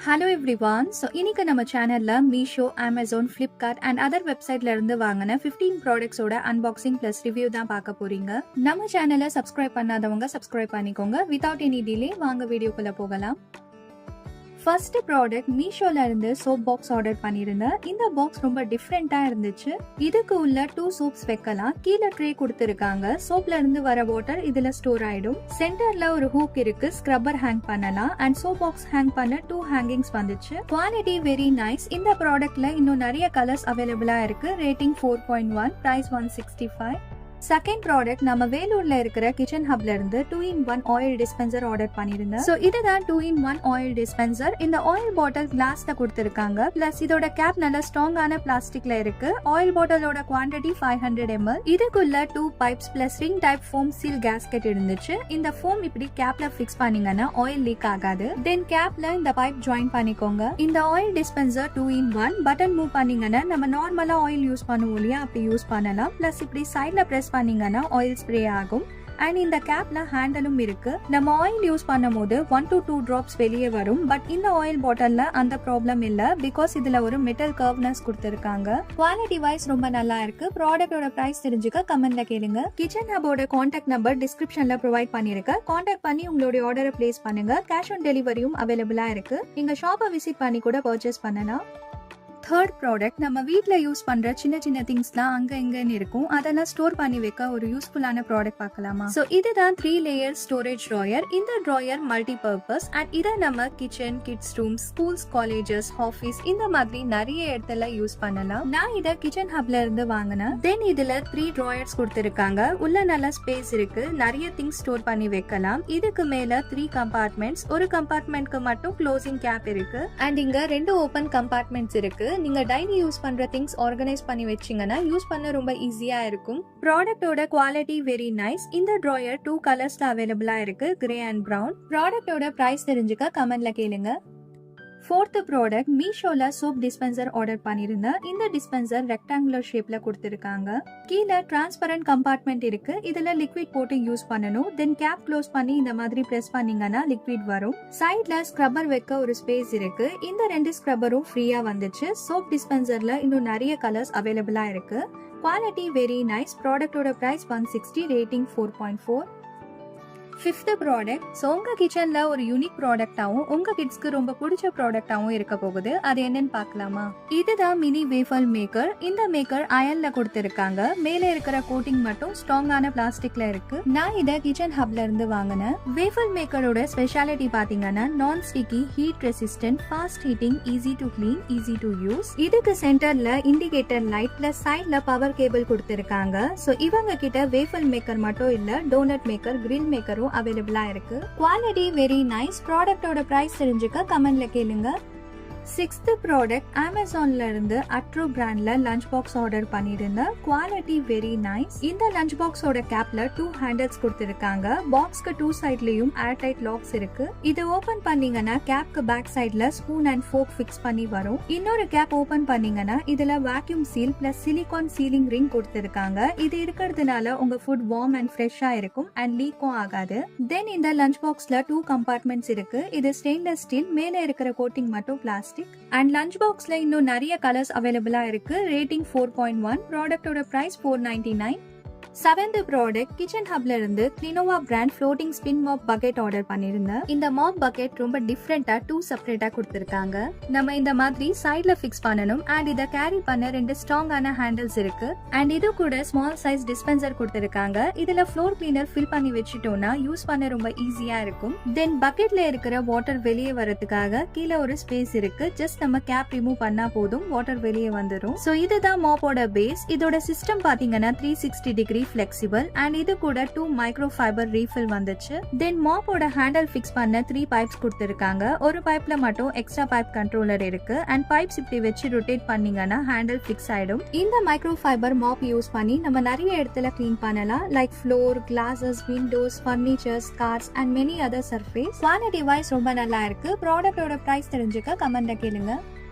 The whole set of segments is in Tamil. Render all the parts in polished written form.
Hello everyone. So இன்னைக்கு நம்ம சேனல்ல Meesho, Amazon, Flipkart and other websiteல இருந்து வாங்கின 15 products ஓட unboxing plus review தான் பார்க்க போறீங்க. நம்ம சேனலை subscribe பண்ணாதவங்க subscribe பண்ணிக்கோங்க. Without any delay வாங்க வீடியோக்குள்ள போகலாம். ஃபர்ஸ்ட் ப்ராடக்ட் மீஷோல இருந்து சோப் பாக்ஸ் ஆர்டர் பண்ணிருந்தேன். இந்த பாக்ஸ் ரொம்ப டிஃப்ரெண்டா இருந்துச்சு. இதுக்கு உள்ள 2 சோப்ஸ் வைக்கலாம். கீழே ட்ரே கொடுத்திருக்காங்க. சோப்ல இருந்து வர வாட்டர் இதுல ஸ்டோர் ஆயிடும். சென்டர்ல ஒரு ஹூக் இருக்கு. ஸ்க்ரப்பர் ஹேங் பண்ணலாம் அண்ட் சோப் பாக்ஸ் ஹேங் பண்ண 2 ஹேங்கிங்ஸ் வந்துச்சு. Quality very nice. இந்த ப்ராடக்ட்ல இன்னும் நிறைய கலர்ஸ் அவைலபிளா இருக்கு. Rating 4.1, price 165. செகண்ட் ப்ராடக்ட் நம்ம வேலூர்ல இருக்கிற கிச்சன் ஹப்ல இருந்து 2-in-1 ஆயில் டிஸ்பென்சர் ஆர்டர் பண்ணிருந்தேன். சோ இதுதான் 2-in-1 ஆயில் டிஸ்பென்சர். இந்த ஆயில் பாட்டில் கிளாஸ்ல கொடுத்திருக்காங்க. பிளஸ் இதோட கேப் நல்ல ஸ்ட்ராங்கான பிளாஸ்டிக்ல இருக்கு. ஆயில் பாட்டிலோட குவாண்டிட்டி 500 ml. இதுக்குள்ள 2 pipes plus ring type foam seal gasket இருந்துச்சு. இந்த ஃபோம் இப்படி கேப்ல ஃபிக்ஸ் பண்ணீங்கன்னா ஆயில் லீக் ஆகாது. தென் கேப்ல இந்த பைப் ஜாயின் பண்ணிக்கோங்க. இந்த oil dispenser 2-in-1 button move பண்ணீங்கன்னா நம்ம நார்மலா ஆயில் யூஸ் பண்ணுவோம் இல்லையா, அப்படி யூஸ் பண்ணலாம். பிளஸ் இப்படி சைட்ல பிரஸ் பண்ணீங்கன்னா ஆயில் ஸ்ப்ரே ஆகும். அண்ட் இந்த கேப்ல ஹேண்டலும் இருக்கு. நம்ம ஆயில் யூஸ் பண்ணும் போது 1 to 2 drops வெளியே வரும். பட் இந்த ஆயில் பாட்டில்ல அந்த ப்ராப்ளம் இல்ல. பிகாஸ் இதுல ஒரு மெட்டல் கர்வ்னஸ் கொடுத்திருக்காங்க. குவாலிட்டி வைஸ் ரொம்ப நல்லா இருக்கு. ப்ராடக்டோட பிரைஸ் தெரிஞ்சுக்க கமெண்ட்ல கேளுங்க. கிச்சன் ஹப்போட கான்டாக்ட் நம்பர் டிஸ்கிரிப்ஷன்ல ப்ரொவைட் பண்ணிருக்கேன். கான்டாக்ட் பண்ணி உங்களுடைய ஆர்டரை பிளேஸ் பண்ணுங்க. கேஷ் ஆன் டெலிவரியும் அவைலபிளா இருக்கு. நீங்க ஷாப்பை விசிட் பண்ணி கூட பர்ச்சேஸ் பண்ணலாம். தேர்ட் ப்ராடக்ட் நம்ம வீட்ல யூஸ் பண்ற சின்ன சின்ன திங்ஸ்லாம் அங்க இங்கன்னு இருக்கும். அதெல்லாம் ஸ்டோர் பண்ணி வைக்க ஒரு யூஸ்ஃபுல்லான ப்ராடக்ட் பார்க்கலாமா? சோ இதுதான் 3 லேயர் ஸ்டோரேஜ் ட்ராயர். இந்த ட்ராயர் மல்டி பர்பஸ் அண்ட் இதை நம்ம kitchen, kids rooms, schools, colleges, office இந்த மாதிரி நிறைய இடத்துல யூஸ் பண்ணலாம். நான் இதை கிச்சன் ஹப்ல இருந்து வாங்கினேன். தென் இதுல 3 ட்ராயர்ஸ் கொடுத்திருக்காங்க. உள்ள நல்ல ஸ்பேஸ் இருக்கு. நிறைய திங்ஸ் ஸ்டோர் பண்ணி வைக்கலாம். இதுக்கு மேல 3 கம்பார்ட்மெண்ட்ஸ். ஒரு கம்பார்ட்மெண்ட்க்கு மட்டும் க்ளோசிங் கேப் இருக்கு. அண்ட் இங்க 2 ஓபன் கம்பார்ட்மெண்ட்ஸ் இருக்கு. நீங்க டெய்லி யூஸ் பண்ற திங்ஸ் ஆர்கனைஸ் பண்ணி வச்சீங்கன்னா யூஸ் பண்ண ரொம்ப ஈஸியா இருக்கும். ப்ராடக்ட்டோட குவாலிட்டி வெரி நைஸ். இந்த ட்ராயர் 2 கலர்ஸ்ல அவைலபிளா இருக்கு, கிரே அண்ட் பிரவுன். ப்ராடக்ட்டோட பிரைஸ் தெரிஞ்சுக்க கமெண்ட்ல கேளுங்க. ஃபோர்த் ப்ராடக்ட் மீஷோல சோப் டிஸ்பென்சர் ஆர்டர் பண்ணிருந்தேன். இந்த டிஸ்பென்சர் ரெக்டாங்குலர் ஷேப்ல கொடுத்திருக்காங்க. கீழே டிரான்ஸ்பரண்ட் கம்பார்ட்மெண்ட் இருக்கு. இதுல லிக்விட் போட்டு யூஸ் பண்ணணும். தென் கேப் க்ளோஸ் பண்ணி இந்த மாதிரி பிரஸ் பண்ணீங்கன்னா லிக்விட் வரும். சைட்ல ஸ்க்ரப்பர் வைக்க ஒரு ஸ்பேஸ் இருக்கு. இந்த 2 ஸ்க்ரப்பரும் ஃப்ரீயா வந்துச்சு. சோப் டிஸ்பென்சர்ல இன்னும் நிறைய கலர்ஸ் அவைலபிளா இருக்கு. Quality very nice. ப்ராடக்ட்டோட price 160, rating 4.4. Fifth product. So உங்க கிச்சன்ல ஒரு யூனிக் ப்ராடக்டாவும் உங்க கிட்ஸ்க்கு ரொம்ப பிடிச்ச ப்ராடக்டாவும் இருக்க போகுது. அது என்னன்னு பார்க்கலாமா? இதுதான் மினி வேஃபல் மேக்கர். இந்த மேக்கர் அயன்ல கொடுத்திருக்காங்க. மேல இருக்கிற கோட்டிங் மட்டும் ஸ்ட்ராங்கான பிளாஸ்டிக்ல இருக்கு. நான் இதை கிச்சன் ஹப்ல இருந்து வாங்கினேன். வேஃபல் மேக்கரோட ஸ்பெஷாலிட்டி பாத்தீங்கன்னா நான் sticky, heat resistant, fast heating, easy to clean, easy to use. இதுக்கு சென்டர்ல இண்டிகேட்டர் லைட் பிளஸ் சைட்ல பவர் கேபிள் கொடுத்திருக்காங்க. ஸோ இவங்க கிட்ட வேஃபல் மேக்கர் மட்டும் இல்ல, டோனட் மேக்கர், கிரில் மேக்கரும் அவைலபிளா இருக்கு. Quality very nice. ப்ராடக்ட்டோட பிரைஸ் தெரிஞ்சுக்க கமெண்ட்ல கேளுங்க. சிக்ஸ்த் ப்ராடக்ட் அமேசான்ல இருந்து அட்ரோ பிராண்ட்ல லஞ்ச் பாக்ஸ் ஆர்டர் பண்ணிருந்தேன். Quality very nice. இந்த லஞ்ச் பாக்ஸோட கேப்ல 2 ஹேண்டில்ஸ் கொடுத்திருக்காங்க. பாக்ஸ்க்கு 2 சைட்லயும் ஏர் டைட் லாக்ஸ் இருக்கு. இது ஓபன் பண்ணீங்கன்னா கேப்க்கு பேக் சைட்ல ஸ்பூன் அண்ட் ஃபோர்க் ஃபிக்ஸ் பண்ணி வரும். இன்னொரு கேப் ஓபன் பண்ணீங்கன்னா இதுல vacuum seal plus silicone sealing ring கொடுத்திருக்காங்க. இது இருக்கிறதுனால உங்க ஃபுட் வார்ம் அண்ட் ஃப்ரெஷ்ஷா இருக்கும் அண்ட் லீக்கும் ஆகாது. தென் இந்த லஞ்ச் பாக்ஸ்ல 2 கம்பார்ட்மெண்ட்ஸ் இருக்கு. இது ஸ்டெயின்லெஸ் ஸ்டீல். மேல இருக்கிற கோட்டிங் மட்டும் பிளாஸ்டிக். அண்ட் லஞ்ச் பாக்ஸ்ல இன்னும் நிறைய கலர்ஸ் அவைலபிளா இருக்கு. ரேட்டிங் 4.1. ப்ராடக்ட்டோட பிரைஸ் 499. செவன்த் ப்ராடக்ட் கிச்சன் ஹப்ல இருந்து கிளினோவா brand floating spin mop bucket order பண்ணிருந்தேன். இந்த மாப் பக்கெட் ரொம்ப டிஃப்ரெண்டா 2 செப்பரேட்டா கொடுத்திருக்காங்க. நம்ம இந்த மாதிரி சைட்ல ஃபிக்ஸ் பண்ணணும். அண்ட் இத கேரி பண்ண 2 ஸ்ட்ராங்கான ஹேண்டில்ஸ் இருக்கு. அண்ட் இது கூட ஸ்மால் சைஸ் டிஸ்பென்சர் கொடுத்திருக்காங்க. இதுல ஃப்ளோர் கிளீனர் ஃபில் பண்ணி வச்சுட்டோம்னா யூஸ் பண்ண ரொம்ப ஈஸியா இருக்கும். தென் பக்கெட்ல இருக்கிற வாட்டர் வெளியே வரதுக்காக கீழே ஒரு ஸ்பேஸ் இருக்கு. ஜஸ்ட் நம்ம கேப் ரிமூவ் பண்ணா போதும், வாட்டர் வெளியே வந்துடும். சோ இதுதான் மாப்போட பேஸ். இதோட சிஸ்டம் பாத்தீங்கன்னா 360 டிகிரி flexible and இது கூட 2 மைக்ரோ ஃபைபர் ரீஃபில் வந்துச்சு. தென் மாப்போட ஹேண்டில் ஃபிக்ஸ் பண்ண 3 பைப்ஸ் கொடுத்திருக்காங்க. ஒரு பைப்ல மட்டும் எக்ஸ்ட்ரா பைப் கண்ட்ரோலர் இருக்கு. அண்ட் பைப்ஸ் இப்படி வச்சு ரொட்டேட் பண்ணீங்கன்னா ஹேண்டில் ஃபிக்ஸ் ஆயிடும். இந்த மைக்ரோ ஃபைபர் மாப் யூஸ் பண்ணி நம்ம நிறைய இடத்துல கிளீன் பண்ணலாம். Like floor, glasses, windows, furnitures, cars and many other surface. Quality wise ரொம்ப நல்லா இருக்கு. ப்ராடக்ட்டோட பிரைஸ் தெரிஞ்சுக்க கமெண்ட்ல கேளுங்க.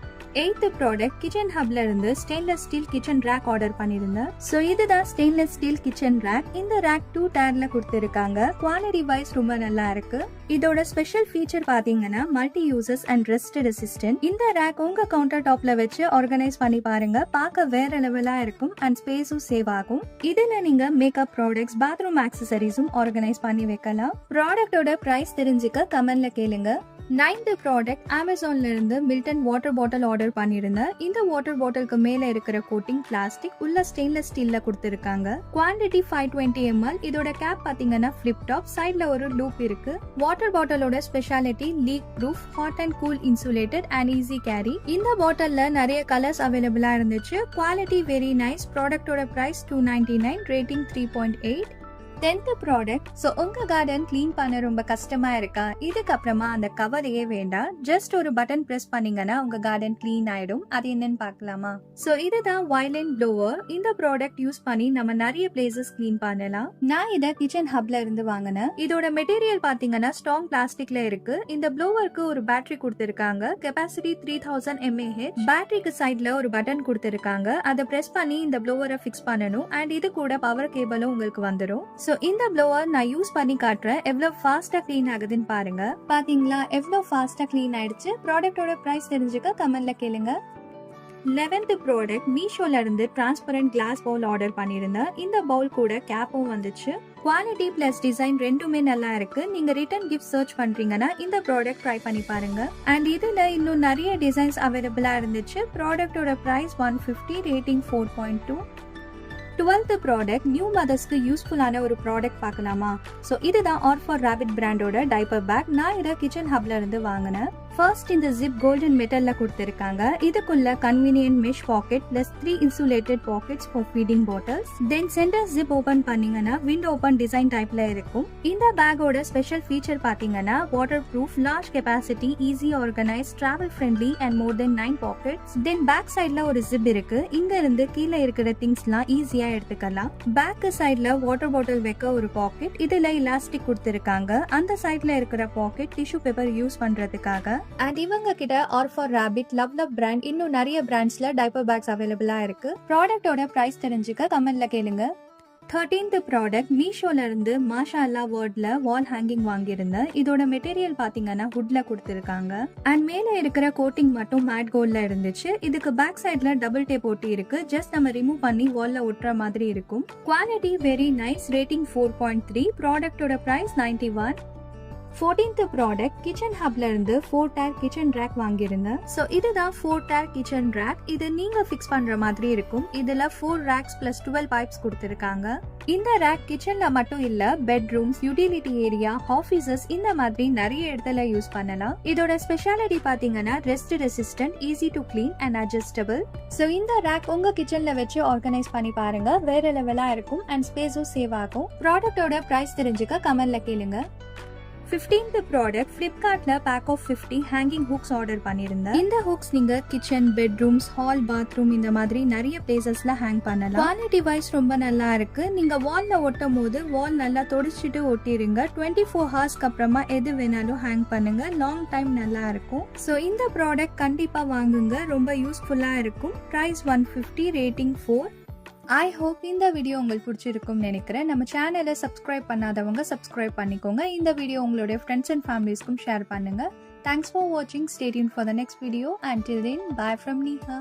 8th ப்ராடக்ட் கிச்சன் ஹப்ல இருந்து stainless steel kitchen rack order பண்ணிருந்தேன். சோ இதுதான் ஸ்டெயின்லெஸ் ஸ்டீல் கிச்சன் ரேக். இந்த ரேக் 2 டயர்ல கொடுத்திருக்காங்க. குவாலிட்டி வைஸ் ரொம்ப நல்லா இருக்கு. இதோட ஸ்பெஷல் ஃபீச்சர் பாத்தீங்கன்னா multi users and rest resistant. இந்த ரேக் உங்க கவுண்டர் டாப்ல வச்சு ஆர்கனைஸ் பண்ணி பாருங்க. பார்க்க வேற லெவலா இருக்கும் அண்ட் ஸ்பேஸும் சேவ் ஆகும். இதுல நீங்க மேக்கப் ப்ராடக்ட்ஸ், பாத்ரூம் ஆக்சசரிஸும் ஆர்கனைஸ் பண்ணி வைக்கலாம். ப்ராடக்டோட பிரைஸ் தெரிஞ்சுக்க கமெண்ட்ல கேளுங்க. 9th ப்ராடக்ட் அமேசான்ல இருந்து மில்டன் வாட்டர் பாட்டில் ஆர்டர் பண்ணிருந்தேன். இந்த வாட்டர் பாட்டிலுக்கு மேல இருக்கிற கோட்டிங் பிளாஸ்டிக், உள்ள ஸ்டெயின்லெஸ் ஸ்டீல்ல கொடுத்திருக்காங்க. Quantity 520 ml. இதோட கேப் பாத்தீங்கன்னா ஃபிளிப் டாப், சைடுல ஒரு லூப் இருக்கு. வாட்டர் பாட்டிலோட speciality leak proof, hot and cool insulated and easy carry. இந்த பாட்டில்ல நிறைய கலர்ஸ் அவைலபிளா இருந்துச்சு. Quality very nice. ப்ராடக்டோட price 299, rating 3.8. 10th product. So உங்க கார்டன் கிளீன் பண்ண ரொம்ப கஷ்டமா இருக்கா? இதுக்கப்புறமா அந்த கவரையே வேண்டாம். ஜஸ்ட் ஒரு பட்டன் பிரஸ் பண்ணீங்கன்னா உங்க கார்டன் கிளீன் ஆயிடும். அது என்னன்னு பார்க்கலாமா? சோ இதுதான் வயலண்ட் ப்ளோவர். இந்த ப்ராடக்ட் யூஸ் பண்ணி நம்ம நிறைய பிளேசஸ் கிளீன் பண்ணலாம். நான் இத கிச்சன் ஹப்ல இருந்து வாங்கினேன். இதோட மெட்டீரியல் பாத்தீங்கன்னா ஸ்ட்ராங் பிளாஸ்டிக்ல இருக்கு. இந்த ப்ளோவருக்கு ஒரு பேட்டரி கொடுத்திருக்காங்க. Capacity 3000 mAh. பேட்டரிக்கு சைட்ல ஒரு பட்டன் கொடுத்திருக்காங்க. அதை பிரஸ் பண்ணி இந்த ப்ளோவரை ஃபிக்ஸ் பண்ணணும். அண்ட் இது கூட பவர் கேபிளும் உங்களுக்கு வந்துடும். சோ இந்த ப்ளோவர் நான் யூஸ் பண்ணி காட்டுறேன். எவ்வளவு ஃபாஸ்டா கிளீன் ஆகுதுன்னு பாருங்க. பாத்தீங்களா எவ்வளவு ஃபாஸ்டா கிளீன் ஆயிடுச்சு. ப்ராடக்டோட பிரைஸ் தெரிஞ்சுக்க கமெண்ட்ல கேளுங்க. 11th ப்ராடக்ட் மீஷோல இருந்து டிரான்ஸ்பரண்ட் கிளாஸ் பவுல் ஆர்டர் பண்ணிருந்தேன். இந்த பவுல் கூட கேப்பும் வந்துச்சு. குவாலிட்டி பிளஸ் டிசைன் ரெண்டுமே நல்லா இருக்கு. நீங்க ரிட்டர்ன் கிஃப்ட் சர்ச் பண்றீங்கன்னா இந்த ப்ராடக்ட் ட்ரை பண்ணி பாருங்க. அண்ட் இதுல இன்னும் நிறைய டிசைன்ஸ் அவைலபிளா இருந்துச்சு. ப்ராடக்டோட price 150, rating 4.2. 12th product new மதர்ஸ்க்கு யூஸ்ஃபுல்லான ஒரு ப்ராடக்ட் பார்க்கலாமா? சோ இதுதான் ஆர் ஃபார் ராபிட் பிராண்டோட டைப்பர் பேக். நான் இதை கிச்சன் ஹப்ல இருந்து வாங்கினேன். ஃபர்ஸ்ட் இந்த ஜிப் கோல்டன் மெட்டல்ல கொடுத்திருக்காங்க. இதுக்குள்ள convenient mesh pocket plus 3 insulated pockets for feeding bottles. Then center zip open பண்ணீங்கன்னா விண்ட் ஓபன் டிசைன் டைப்ல இருக்கும். இந்த பேக்கோட ஸ்பெஷல் ஃபீச்சர் பாத்தீங்கன்னா waterproof, large capacity, easy organise, travel friendly and more than 9 pockets. Then back சைட்ல ஒரு ஜிப் இருக்கு. இங்க இருந்து கீழே இருக்கிற திங்ஸ்லாம் ஈஸியா எடுத்துக்கலாம். பேக் சைட்ல வாட்டர் பாட்டில் வைக்க ஒரு பாக்கெட். இதுல எலாஸ்டிக் கொடுத்திருக்காங்க. அந்த சைட்ல இருக்கிற பாக்கெட் டிஷ்யூ பேப்பர் யூஸ் பண்றதுக்காக. அண்ட் இவங்க கிட்ட R for Rabbit, love brand, இன்னும் நிறைய பிராண்ட்ஸ்ல டைப்பர் பேக்ஸ் அவைலபிளா இருக்கு. ப்ராடக்டோட பிரைஸ் தெரிஞ்சுக்க கமெண்ட்ல கேளுங்க. 13th ப்ராடக்ட் மீஷோல இருந்து மாஷா அல்லா வேர்ட்ல வால் ஹேங்கிங் வாங்கியிருந்தேன். இதோட மெட்டீரியல் பாத்தீங்கன்னா வுட்ல கொடுத்திருக்காங்க. அண்ட் மேல இருக்கிற கோட்டிங் மட்டும் மேட் கோல்ட்ல இருந்துச்சு. இதுக்கு பேக் சைட்ல டபுள் டேப் ஒட்டி இருக்கு. ஜஸ்ட் நம்ம ரிமூவ் பண்ணி வால்ல ஒட்டுற மாதிரி இருக்கும். Quality very nice, rating 4.3. ப்ராடக்டோட பிரைஸ் 91. 14th ப்ராடக்ட் கிச்சன் ஹப்ல இருந்து 4 டயர் கிச்சன் ரேக் வாங்கியிருந்தேன். சோ இதுதான் 4 டயர் கிச்சன் ரேக். இது நீங்க ஃபிக்ஸ் பண்ற மாதிரி இருக்கும். இதுல 4 ரேக்ஸ் பிளஸ் 12 பைப்ஸ் கொடுத்திருக்காங்க. இந்த ரேக் கிச்சன்ல மட்டும் இல்ல, பெட்ரூம்ஸ், யூட்டிலிட்டி ஏரியா, ஆபீசஸ், இந்த மாதிரி நிறைய இடத்துல யூஸ் பண்ணலாம். இதோட ஸ்பெஷாலிட்டி பாத்தீங்கன்னா rest resistant, easy to clean and adjustable. So இந்த ரேக் உங்க கிச்சன்ல வச்சு ஆர்கனைஸ் பண்ணி பாருங்க. வேற லெவலா இருக்கும் அண்ட் ஸ்பேஸும் சேவ் ஆகும். ப்ராடக்டோட பிரைஸ் தெரிஞ்சுக்க கமெண்ட்ல கேளுங்க. 15th ப்ராடக்ட் Flipkartல pack of 50 hanging hooks order பண்ணிருந்தேன். இந்த ஹூக்ஸ் நீங்க கிச்சன், பெட்ரூம்ஸ், ஹால், பாத்ரூம் இந்த மாதிரி நிறைய பிளேசஸ்ல ஹேங் பண்ணலாம். குவாலிட்டி வைஸ் ரொம்ப நல்லா இருக்கு. நீங்க வால்ல ஒட்டும் போது வால் நல்லா தொடச்சிட்டு ஒட்டிருங்க. 24 ஹவர்ஸ்க்கு அப்புறமா எது வேணாலும் ஹேங் பண்ணுங்க. லாங் டைம் நல்லா இருக்கும். சோ இந்த ப்ராடக்ட் கண்டிப்பா வாங்குங்க. ரொம்ப யூஸ்ஃபுல்லா இருக்கும். Price 150, rating 4. ஐ ஹோப் இந்த வீடியோ உங்களுக்கு பிடிச்சிருக்கும்னு நினைக்கிறேன். நம்ம சேனலை சப்ஸ்கிரைப் பண்ணாதவங்க சப்ஸ்கிரைப் பண்ணிக்கோங்க. இந்த வீடியோ உங்களுடைய ஃப்ரெண்ட்ஸ் அண்ட் ஃபேமிலிஸ்க்கும் ஷேர் பண்ணுங்க. தேங்க்ஸ் ஃபார் வாட்சிங். Stay tuned for the next video. Until then, bye from Neha.